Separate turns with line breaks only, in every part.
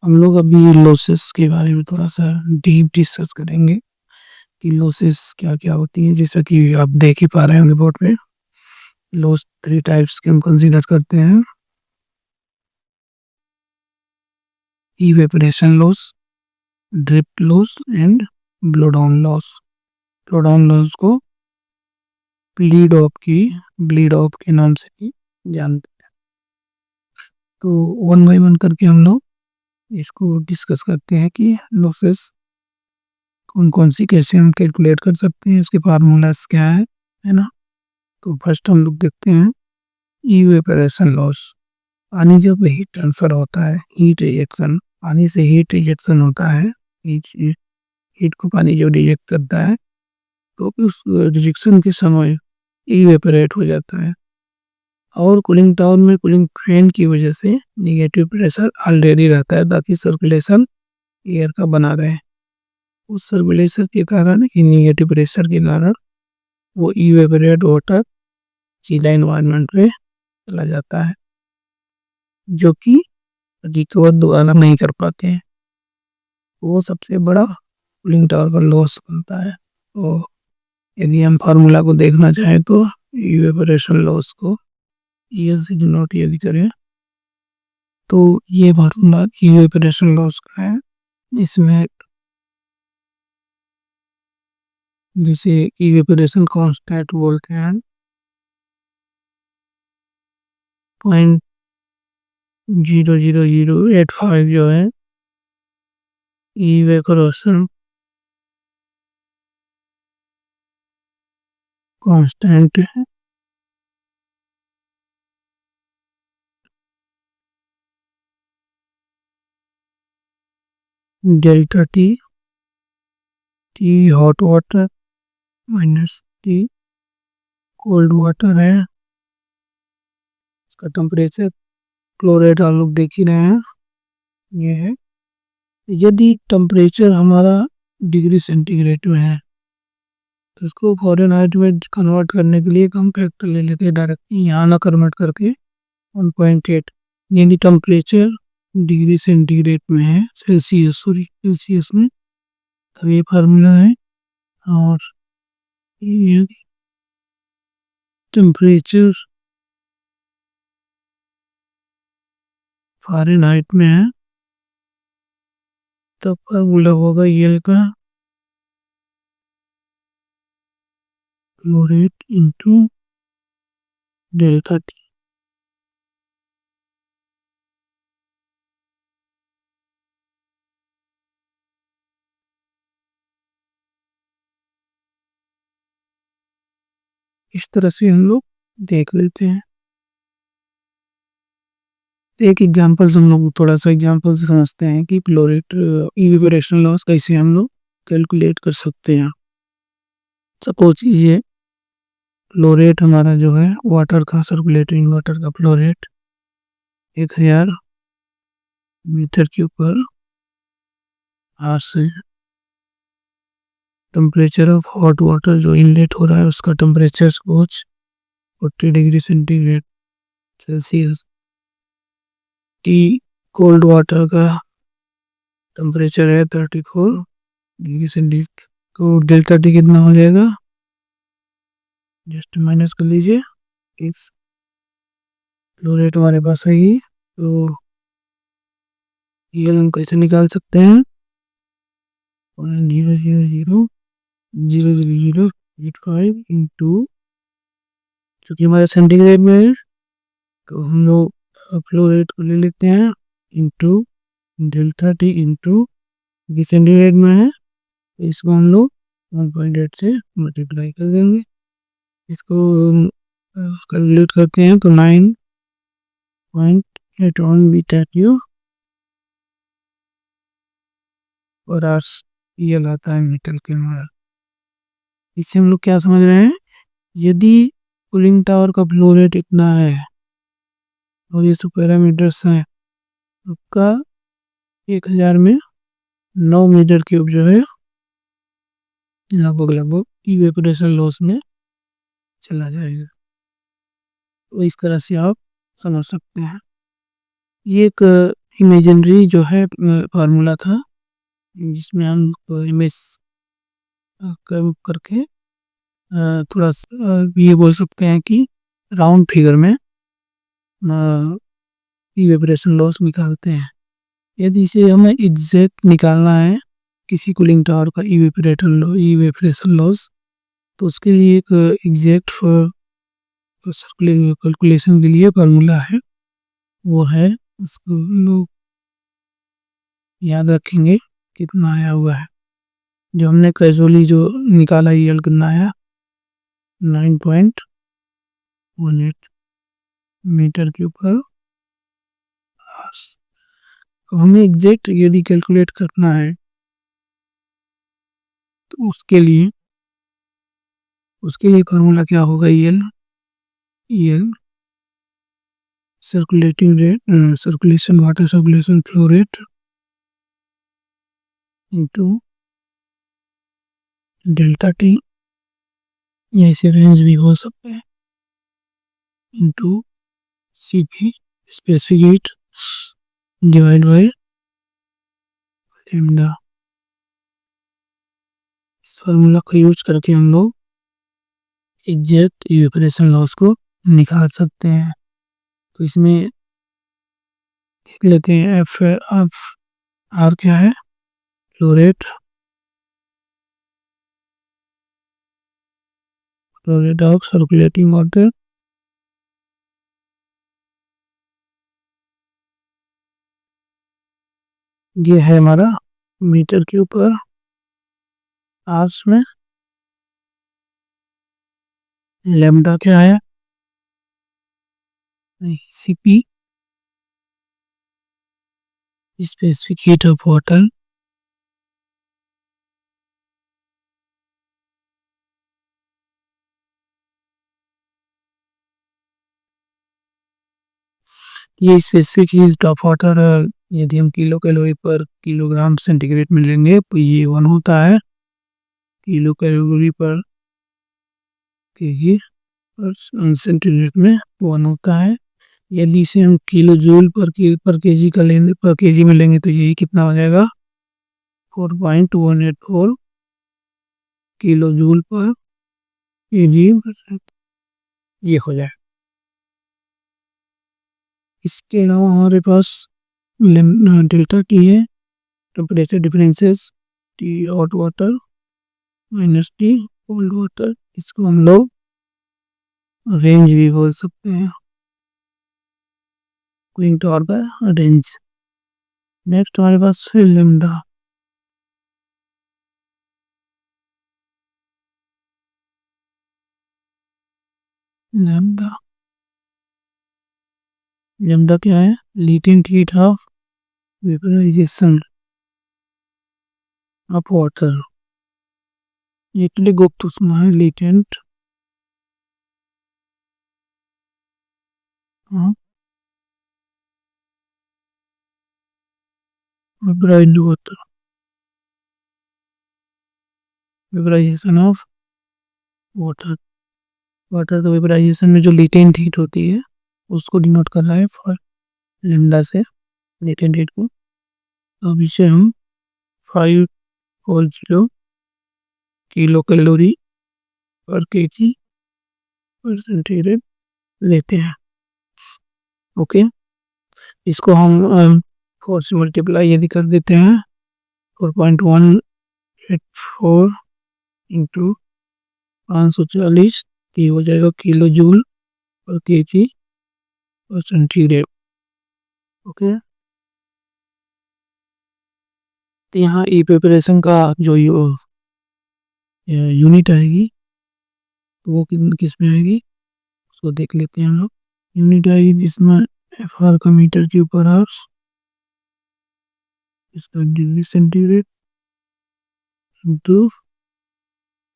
हम लोग अभी लॉसेस के बारे में थोड़ा सा डीप डिस्कस करेंगे कि लॉसेस क्या क्या होती हैं। जैसा कि आप देख ही पा रहे हैं रिपोर्ट में, लॉस 3 टाइप्स के हम कंसीडर करते हैं: evaporation loss, drift loss and blow down loss. Blow down loss को ब्लीड ऑफ के नाम से भी जानते हैं। तो वन बाई वन करके हम लोग इसको डिस्कस करते हैं कि लॉसेस कौन कौन सी कैसे हम कैलकुलेट कर सकते हैं, इसके फार्मूलाज क्या है ना। तो फर्स्ट हम लोग देखते हैं इवेपोरेशन लॉस। पानी जब हीट ट्रांसफर होता है, हीट रिजेक्शन, पानी से हीट रिजेक्शन होता है, हीट को पानी जब रिजेक्ट करता है तो उस रिजेक्शन के समय इवेपोरेट हो जाता है। और कूलिंग टावर में कूलिंग फैन की वजह से निगेटिव प्रेशर ऑलरेडी रहता है ताकि सर्कुलेशन एयर का बना रहे। उस सर्कुलेशन के कारण, नेगेटिव प्रेशर के कारण वो इवेपोरेट वाटर सीधा इन्वायरमेंट में चला जाता है, जो कि रिकवर दोबारा नहीं कर पाते हैं। वो सबसे बड़ा कूलिंग टावर का लॉस बनता है। तो यदि हम फार्मूला को देखना चाहें तो इवेपोरेशन लॉस को ईएल से डिनोट यदि करें तो ये फार्मूला इवेपोरेशन लॉस का है। इसमें जिसे इवेपोरेशन कांस्टेंट बोलते हैं, 0.00085 जो है इवेपोरेशन कांस्टेंट है। Delta T hot water minus T cold water है। इसका टेम्परेचर क्लोराइड आप लोग देख ही रहे हैं, ये है। यदि टेम्परेचर हमारा डिग्री सेंटीग्रेड में है तो इसको फ़ारेनहाइट में कन्वर्ट करने के लिए हम फैक्टर ले लेते हैं डायरेक्टली, यहाँ ना कन्वर्ट करके 1.8। यानी टेम्परेचर डिग्री सेंटीग्रेड में है, सेल्सियस में, तब ये फार्मूला है। और ये टेम्परेचर फ़ारेनहाइट में है तब फार्मूला होगा यल का flow rate into delta T. इस तरह से हम लोग देख लेते हैं। एक एग्जांपल हम लोग थोड़ा सा एग्जांपल से समझते हैं कि फ्लो रेट इवेपोरेशन लॉस कैसे हम लोग कैलकुलेट कर सकते हैं। सपोज कीजिए फ्लो रेट हमारा जो है वाटर का, सर्कुलेटिंग वाटर का फ्लो रेट 1000 मीटर क्यूब पर आवर से। टेम्परेचर ऑफ हॉट वाटर जो इनलेट हो रहा है उसका टेम्परेचर कुछ 40 degree centigrade Celsius. T cold water का टेम्परेचर है 34 डिग्री सेंटीग्रेड। तो डेल्टा टी कितना हो जाएगा, जस्ट माइनस कर लीजिए। इस फ्लो रेट हमारे पास है ही, तो ये हम कैसे निकाल सकते हैं, 0.0000085 इंटू, चूँकि हमारे सेंटीग्रेड में है तो हम लोग फ्लो रेट को ले लेते हैं into delta T into centigrade में है, इसको हम लोग 1.8 से मल्टीप्लाई कर देंगे। इसको कैलकुलेट करते हैं तो 9.81 बीटा क्यू और आर्स ये आता है मीटर के अंदर। इससे हम लोग क्या समझ रहे हैं, यदि कूलिंग टावर का फ्लो रेट इतना है और ये सब पैरामीटर्स हैं, उसका 1000 में 9 मीटर क्यूब जो है लगभग इवेपोरेशन लॉस में चला जाएगा। तो इस तरह से आप समझ सकते हैं। ये एक इमेजिनरी जो है फार्मूला था, जिसमें हम इमेज करके थोड़ा ये बोल सकते हैं कि राउंड फिगर में इवेपोरेशन लॉस निकालते हैं। यदि इसे हमें एग्जैक्ट निकालना है किसी कूलिंग टावर का इवेपोरेशन लॉस, तो उसके लिए एक एग्जैक्ट कैलकुलेशन के लिए फार्मूला है, वो है, उसको लोग याद रखेंगे कितना आया हुआ है। जो हमने कैजुअली जो निकाला यल कितना आया 9.18 मीटर के ऊपर। अब हमें एग्जैक्ट यदि कैलकुलेट करना है तो उसके लिए फार्मूला क्या होगा, L circulating rate, circulation water circulation flow rate into delta T, या इसे रेंज भी बोल सकते हैं, into C P specific heat divide by lambda. इस फार्मूला को यूज करके हम लोग एग्जैक्ट इवेपोरेशन लॉस को निकाल सकते हैं। तो इसमें देख लेते हैं एफ आर क्या है, flow rate of circulating water, ये है हमारा मीटर के ऊपर आवर्स में। लैम्डा क्या है, CP specific heat of water, ये स्पेसिफिक हीट ऑफ वाटर यदि हम किलो कैलोरी पर किलोग्राम सेंटीग्रेड में लेंगे तो ये 1 होता है, किलो कैलोरी पर केजी पर सेंटीग्रेड में 1 होता है। यदि इसे हम किलो जूल पर केजी का लेंगे, पर केजी में लेंगे तो यही कितना हो जाएगा 4.184 किलो जूल पर केजी, ये हो जाए। इसके अलावा हमारे पास डेल्टा टी है, temperature differences, T hot water minus T cold water, इसको हम लोग रेंज भी बोल सकते हैं, कूलिंग टावर का रेंज। नेक्स्ट हमारे पास है लैम्डा। लैम्डा क्या है, latent heat of vaporisation of water, ये गुप्त उष्मा है, latent vaporised water, vaporisation of water. Water तो वेपराइजेशन में जो लेटेंट हीट होती है उसको डिनोट कर रहा है फॉर लैम्डा से, लेटेंट हीट को। अब इसे हम 540 किलो कैलोरी पर केजी पर सेंटीग्रेड लेते हैं। ओके, इसको हम 4 से मल्टीप्लाई यदि कर देते हैं 4.184 इंटू 540, ये हो जाएगा kilo joule per KG per centigrade. Okay, तो यहाँ इवेपोरेशन का जो यूनिट आएगी वो किस में आएगी उसको देख लेते हैं हम लोग। यूनिट आएगी जिसमें एफ आर का मीटर के ऊपर आवर्स, इसका degree centigrade into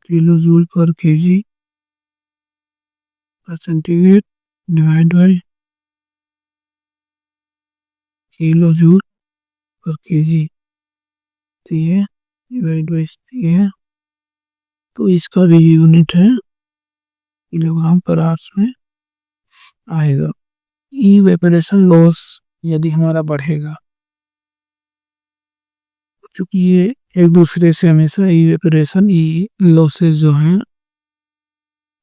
kilo joule per KG per centigrade divide by kilo joule per KG, तो ये डिवाइड बाय है, तो इसका भी यूनिट है किलोग्राम पर आवर्स में आएगा। इवेपोरेशन लॉस यदि हमारा बढ़ेगा चूँकि ये एक दूसरे से हमेशा इवेपोरेशन लॉसेस जो हैं,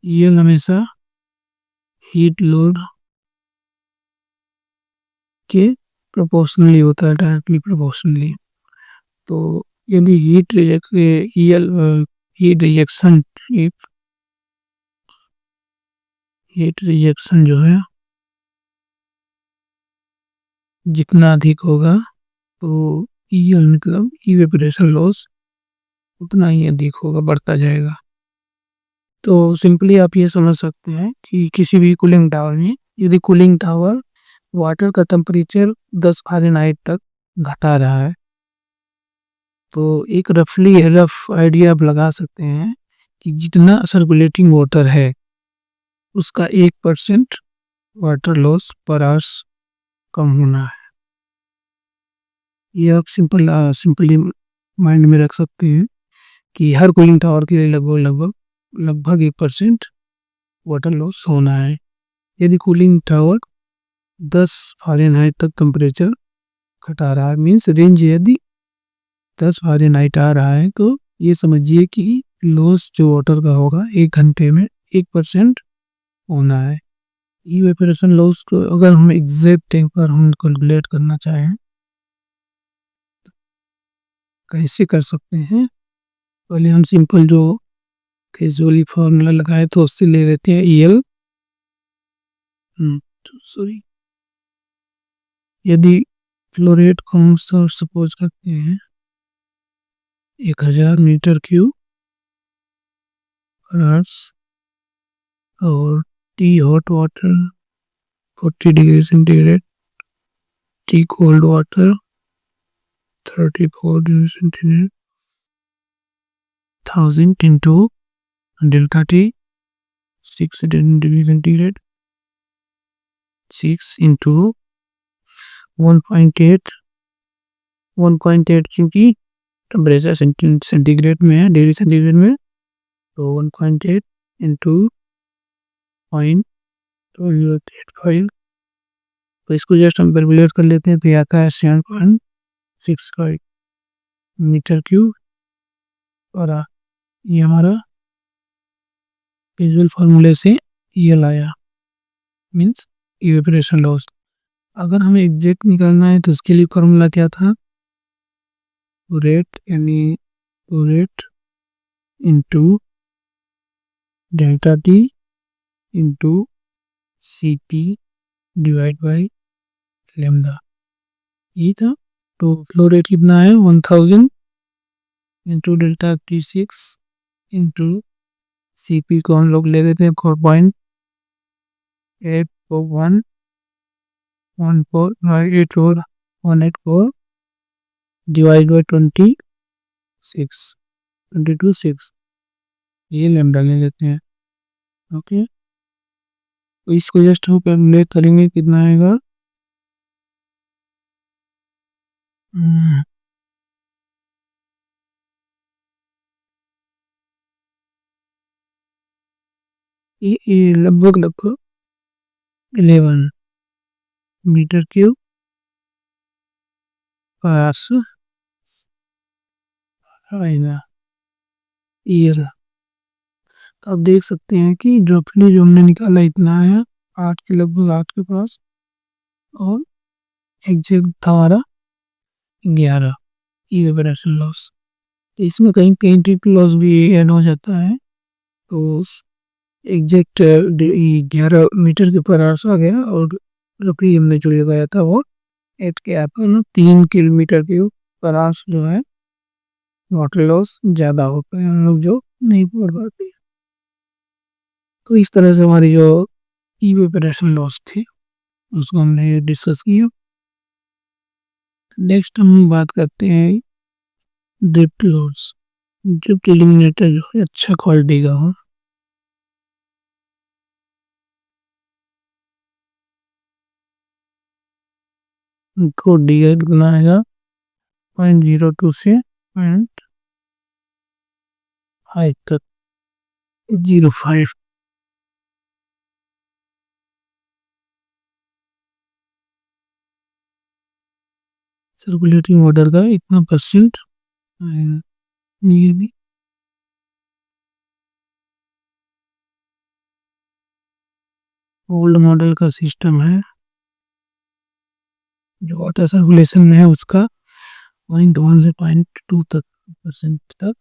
ये हमेशा हीट लोड के प्रोपोर्शनली होता है, डायरेक्टली प्रोपोर्शनली। तो यदि हीट रिजेक्शन हीट रिजेक्शन जो है जितना अधिक होगा, तो ईएल मतलब इवेपोरेशन लॉस उतना ही अधिक होगा, बढ़ता जाएगा। तो सिंपली आप ये समझ सकते हैं कि किसी भी कूलिंग टावर में यदि कूलिंग टावर वाटर का टेम्परेचर 10 फ़ारेनहाइट तक घटा रहा है, तो एक रफ आइडिया आप लगा सकते हैं कि जितना सर्कुलेटिंग वाटर है उसका 1% वाटर लॉस पर आवर्स कम होना है। ये आप सिंपली माइंड में रख सकते हैं कि हर कूलिंग टावर के लिए लगभग 1% वाटर लॉस होना है। यदि कूलिंग टावर 10 फ़ारेनहाइट तक टेम्परेचर घटा रहा है, मीन्स रेंज यदि 10 फ़ारेनहाइट आ रहा है, तो ये समझिए कि लॉस जो वाटर का होगा 1 घंटे में 1% होना है। इवेपोरेशन लॉस को अगर हम एग्जैक्ट टाइम पर हम कैलकुलेट करना चाहें, कैसे कर सकते हैं? पहले हम सिंपल जो कैजुअली फॉर्मूला लगाए तो उससे ले लेते हैं ईएल। सॉरी, यदि फ्लो रेट को हम सपोज करते हैं 1000 मीटर क्यूब पर आवर्स और T hot water 40 degree centigrade, T cold water 34 degree centigrade, 1000 into delta T 6 degree centigrade, 6 into 1.8 क्योंकि टेम्परेचर सेंटीग्रेड में है, डिग्री सेंटीग्रेड में, तो 1.8 इंटू 0.2085। तो इसको जस्ट हम कैलकुलेट कर लेते हैं, तो यह आता है 7.65 मीटर क्यूब। और ये हमारा विजुअल फार्मूले से ये लाया, मीन्स इवेपोरेशन लॉस। अगर हमें एग्जैक्ट निकालना है तो उसके लिए फार्मूला क्या था? Rate into delta T into CP divide by lambda, ये था। तो फ्लो रेट कितना है? 1000 into delta T 6 into CP को हम लोग ले लेते हैं 4.84184 डिवाइड बाई 22.6 ये लेमडा ले लेते हैं। ओके, तो इसको जस्ट हम कैलकुलेट करेंगे, कितना आएगा? ये लगभग 11 मीटर क्यूब पास आएगा ईयर। तो आप देख सकते हैं कि रफली जो हमने निकाला इतना है, 8 के लगभग 8 के पास, और एग्जैक्ट था हमारा 11 इवेपोरेशन लॉस। इसमें कहीं कहीं ट्रिप लॉस भी ऐड हो जाता है, तो एग्जैक्ट 11 मीटर के पर आवर्स आ गया। और रफली हमने जो लगाया था वो 8 के अपन 3 किलोमीटर के पर आवर्स जो है वाटर लॉस ज़्यादा होता है, हम लोग जो नहीं पढ़ पाते। तो इस तरह से हमारी जो इवेपोरेशन लॉस थी उसको हमने डिस्कस किया। नेक्स्ट हम बात करते हैं ड्रिफ्ट लॉस। ड्रिफ्ट एलिमिनेटर जो है अच्छा क्वालिटी का हो। को डिवाइड बनाएगा 0.02 से 0.5 तक, 0.5। सर्कुलेटिंग वाटर का इतना परसेंट ये भी ओल्ड मॉडल का सिस्टम है जो वाटर सर्कुलेशन में है उसका 0.1 से 0.2 तक परसेंट तक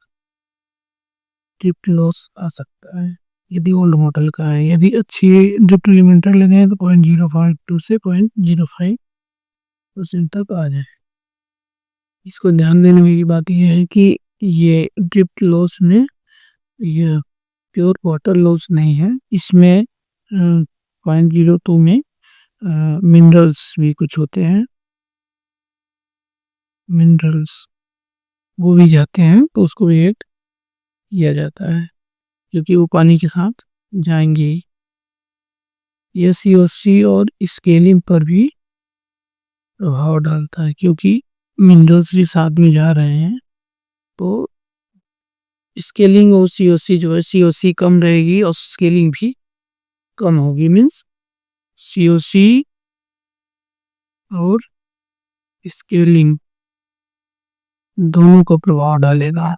ड्रिफ्ट लॉस आ सकता है यदि ओल्ड मॉडल का है। यदि अच्छी ड्रिफ्ट लिमिटर लगे हैं तो 0.052 से 0.05% तक आ जाए। इसको ध्यान देने की बात यह है कि ये ड्रिफ्ट लॉस में यह प्योर वाटर लॉस नहीं है। इसमें 0.02 में मिनरल्स भी कुछ होते हैं, मिनरल्स वो भी जाते हैं तो उसको भी ऐड किया जाता है क्योंकि वो पानी के साथ जाएंगे ही। यह COC और स्केलिंग पर भी प्रभाव डालता है क्योंकि मिनरल्स भी साथ में जा रहे हैं तो स्केलिंग और COC जो है COC कम रहेगी और स्केलिंग भी कम होगी। मीन्स COC और स्केलिंग दोनों का प्रभाव डालेगा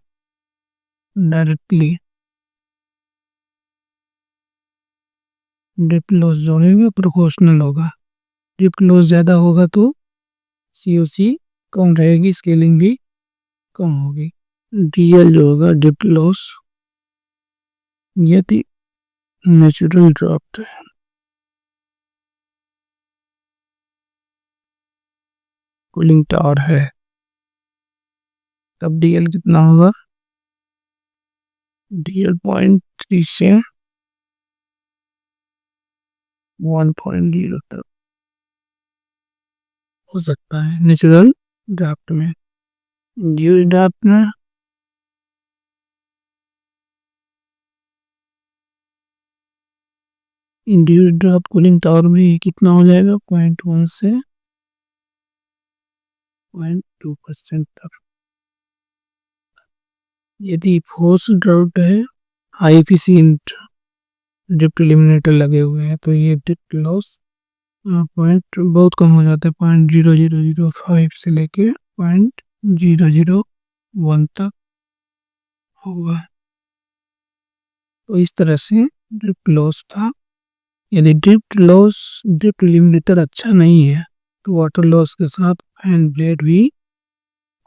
डायरेक्टली। ड्रिफ्ट लॉस जो है प्रोपोर्शनल होगा। ड्रिफ्ट लॉस ज़्यादा होगा तो COC कम रहेगी, स्केलिंग भी कम होगी। DL जो होगा ड्रिफ्ट लॉस यदि नेचुरल ड्राफ्ट है कूलिंग टावर है तब DL कितना होगा? DL 0.3 से 1.0 तक हो सकता है नेचुरल ड्राफ्ट में। इंड्यूस ड्राफ्ट में इंड्यूस ड्राफ्ट कूलिंग टावर में कितना हो जाएगा? 0.1 से 0.2% तक। यदि फोर्स ड्राफ्ट है, हाई एफिशिएंट ड्रिफ्ट एलिमिनेटर लगे हुए हैं तो ये ड्रिफ्ट लॉस पॉइंट बहुत कम हो जाता है। 0.0005 से लेके 0.001 तक होगा। तो इस तरह से ड्रिफ्ट लॉस था। यदि ड्रिफ्ट एलिमिनेटर अच्छा नहीं है तो वाटर लॉस के साथ फैन ब्लेड भी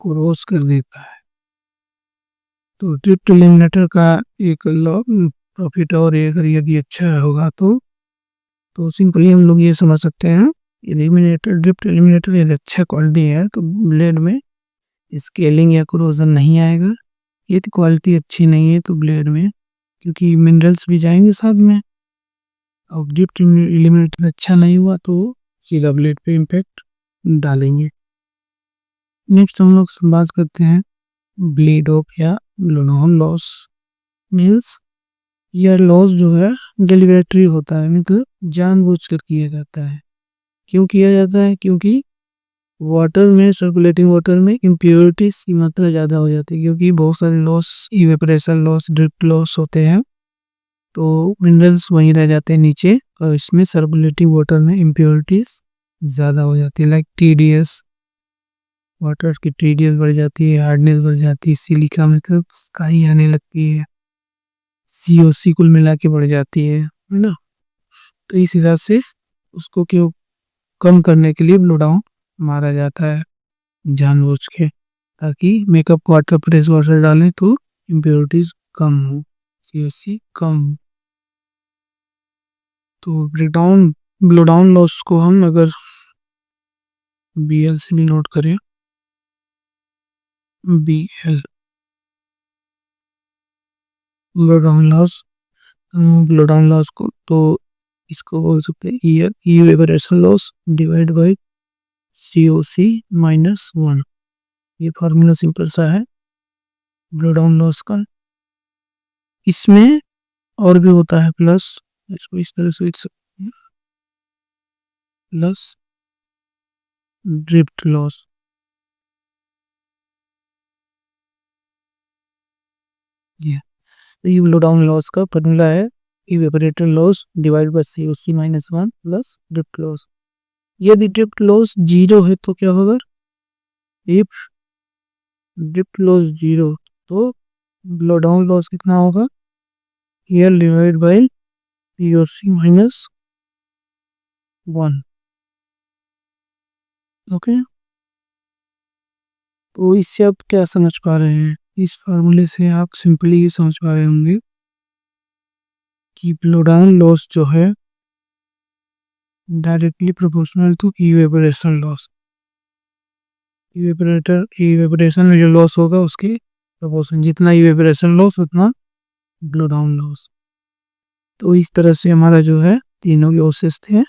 क्रॉस कर देता है। तो ड्रिफ्ट एलिमिनेटर का एक प्रॉफिट और अगर यदि अच्छा होगा तो सिंपली हम लोग ये समझ सकते हैं एलिमिनेटर ड्रिफ्ट एलिमिनेटर यदि अच्छा क्वालिटी है तो ब्लेड में स्केलिंग या क्रोजन नहीं आएगा। यदि क्वालिटी अच्छी नहीं है तो ब्लेड में क्योंकि मिनरल्स भी जाएंगे साथ में और ड्रिफ्ट एलिमिनेटर अच्छा नहीं हुआ तो सीधा ब्लेड पे इम्पैक्ट डालेंगे। नेक्स्ट हम लोग बात करते हैं ब्लेड ऑफ या ब्लोडाउन लॉस। मीन्स यह लॉस जो है डेलिबरेटरी होता है, मतलब जानबूझकर किया जाता है। क्यों किया जाता है? क्योंकि वाटर में सर्कुलेटिंग वाटर में इम्प्योरिटीज की मात्रा ज़्यादा हो जाती है क्योंकि बहुत सारे loss evaporation loss drift loss होते हैं तो मिनरल्स वहीं रह जाते हैं नीचे और इसमें सर्कुलेटिंग वाटर में इम्प्योरिटीज ज़्यादा हो जाती है। लाइक TDS वाटर की TDS बढ़ जाती है, हार्डनेस बढ़ जाती है, सिलिका मतलब काई आने लगती है, COC कुल मिला के बढ़ जाती है ना। तो इस हिसाब से उसको क्यों कम करने के लिए ब्लो डाउन मारा जाता है जानबूझ के ताकि मेकअप वाटर फ्रेश वाटर डालें तो इम्प्योरिटीज कम हो, COC कम हो। तो ब्रेकडाउन ब्लो डाउन लॉस को हम अगर BL से भी नोट करें BL ब्लो डाउन लॉस को तो इसको बोल सकते हैं evaporation loss divide by COC -1। ये फार्मूला सिंपल सा है ब्लो डाउन लॉस का। इसमें और भी होता है प्लस, इसको इस तरह से लिख सकते हैं प्लस ड्रिफ्ट लॉस। ये ब्लो डाउन लॉस का फार्मूला है evaporator loss divide by COC -1 plus drift loss. यदि ड्रिफ्ट लॉस 0 है तो क्या होगा? इफ ड्रिफ्ट लॉस 0, तो ब्लो डाउन लॉस कितना होगा? EL divide by POC minus 1। Okay, तो इससे आप क्या समझ पा रहे हैं? इस फार्मूले से आप सिंपली ये समझ पा रहे होंगे कि ब्लो डाउन लॉस जो है directly proportional to evaporation loss. Evaporation में जो लॉस होगा उसके प्रोपोर्शन, जितना इवेपोरेशन लॉस उतना ब्लो डाउन लॉस। तो इस तरह से हमारा जो है तीनों लॉसेस थे,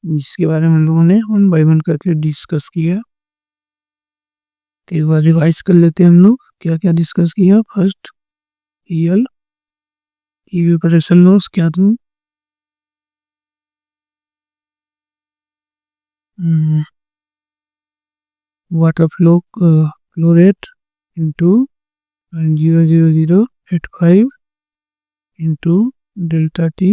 जिसके बारे में हम लोगों ने 1 बाय 1 करके डिस्कस किया। तो एक बार रिवाइज कर लेते हैं हम लोग क्या क्या डिस्कस किया। फर्स्ट, EL इवेपोरेशन लॉस क्या था? Water flow rate into 0.00085 into delta T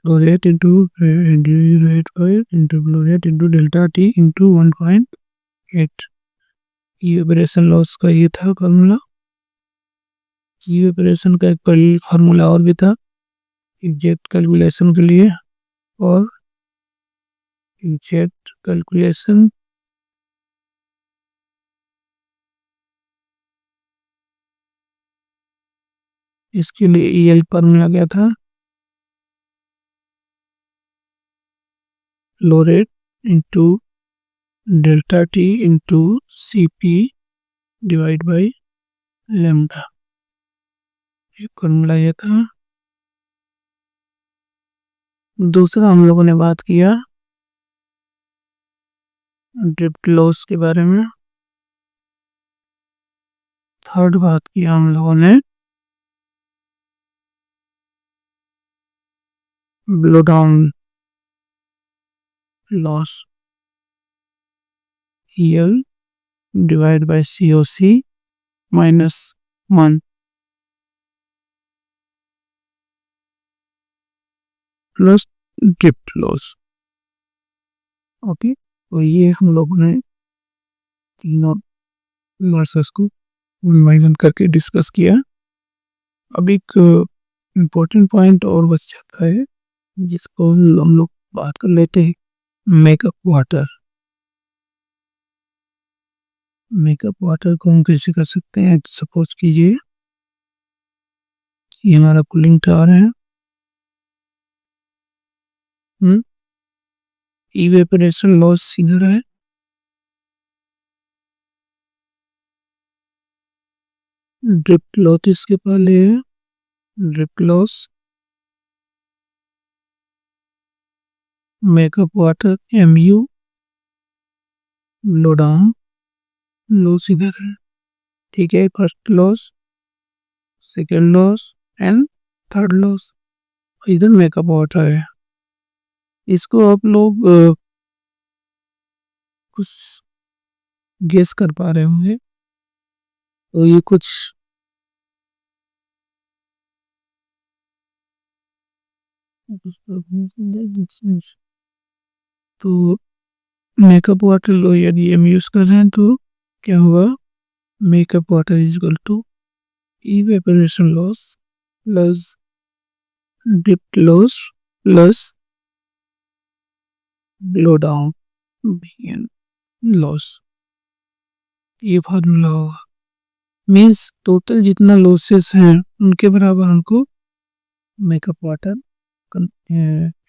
flow rate into 0.085 into flow rate into delta T into 1.8। Evaporation loss का ये था फॉर्मूला। इवेपोरेशन का एक फार्मूला और भी था एग्जैक्ट कैलकुलेशन के लिए, और एग्जैक्ट कैलकुलेशन इसके लिए EL फार्मूला गया था flow rate into delta T into CP divide by lambda, ये फार्मूला ये था। दूसरा हम लोगों ने बात किया ड्रिफ्ट लॉस के बारे में। थर्ड बात किया हम लोगों ने blow down loss, EL divide by COC minus 1 plus drift loss. Okay, तो ये हम लोगों ने तीनों लॉसेस को 1 बाय 1 करके डिस्कस किया। अब एक इम्पोर्टेंट पॉइंट और बच जाता है जिसको हम लोग बात कर लेते हैं, मेकअप वाटर। मेकअप वाटर को हम कैसे कर सकते हैं? सपोज कीजिए ये हमारा कूलिंग टावर है, इवेपोरेशन लॉस इधर है, ड्रिफ्ट लॉस इसके पहले है, drift loss, makeup water MU, लो डाउन लॉस इधर है। ठीक है, first loss, second loss and third loss, इधर मेकअप वाटर है। इसको आप लोग कुछ गेस कर पा रहे होंगे, तो ये कुछ तो मेकअप वाटर लो यदि हम यूज कर रहे हैं तो क्या होगा? Makeup water is equal to evaporation loss plus drift loss plus blow down loss, ये फार्मूला होगा। मीन्स टोटल जितना लॉसेस हैं उनके बराबर हमको मेकअप वाटर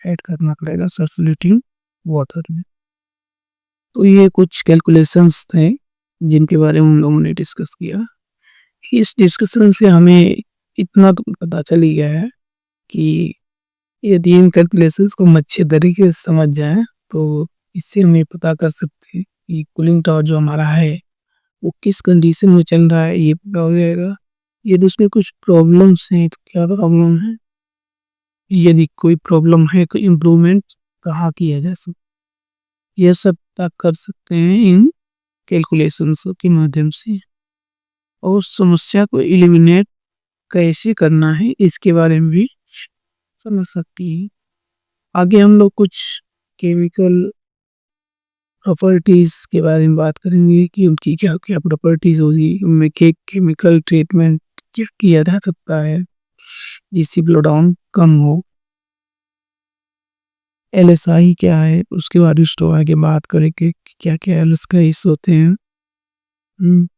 ऐड करना पड़ेगा सर्कुलेटिंग वाटर में। तो ये कुछ कैलकुलेशंस थे जिनके बारे में हम लोगों ने डिस्कस किया। इस डिस्कशन से हमें इतना तो पता चल ही गया है कि यदि इन कैलकुलेशंस को हम अच्छे तरीके से समझ जाएं तो इससे हमें पता कर सकते हैं कि कूलिंग टावर जो हमारा है वो किस कंडीशन में चल रहा है, ये पता हो जाएगा। यदि उसमें कुछ प्रॉब्लम्स हैं तो क्या प्रॉब्लम है, यदि कोई प्रॉब्लम है तो इम्प्रूवमेंट कहाँ किया जा सकता, यह सब पता कर सकते हैं इन कैलकुलेशंस के माध्यम से। और समस्या को एलिमिनेट कैसे करना है इसके बारे में भी समझ सकती है। आगे हम लोग कुछ केमिकल प्रॉपर्टीज़ के बारे में बात करेंगे कि उनकी क्या-क्या प्रॉपर्टीज़ होगी, उनमें केमिकल ट्रीटमेंट क्या किया जा सकता है, जिससे ब्लो डाउन कम हो। एलएसआई क्या है, उसके बारे में स्टो आगे बात करेंगे कि क्या-क्या एलएसआईज़ होते हैं। हुँ,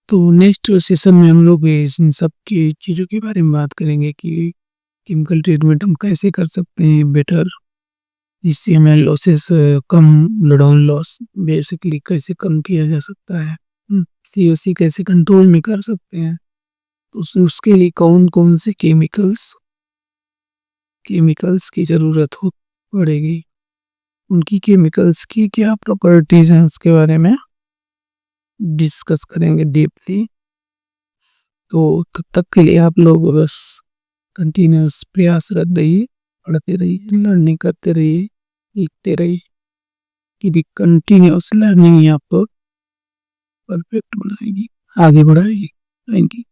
तो नेक्स्ट सेशन में हम लोग इन सब की चीज़ों के बारे में बात करेंगे कि केमिकल ट्रीटमेंट हम कैसे कर सकते हैं बेटर, जिससे हमें लॉसेस कम ब्लो डाउन लॉस बेसिकली कैसे कम किया जा सकता है। सीओसी कैसे कंट्रोल में कर सकते हैं। तो उसके लिए कौन-कौन से केमिकल्स की ज़रूरत हो पड़ेगी। उनकी केमिकल्स की क्या प्रॉपर्टीज़ हैं उसके बारे में डिस्कस करेंगे डीपली। तो तब तक के लिए आप लोग बस कंटिन्यूअस प्रयासरत रहिए, पढ़ते रहिए, लर्निंग करते रहिए, सीखते रहिए, क्योंकि कंटिन्यूअस लर्निंग ही आपको परफेक्ट बनाएगी, आगे बढ़ाएगी। Thank you.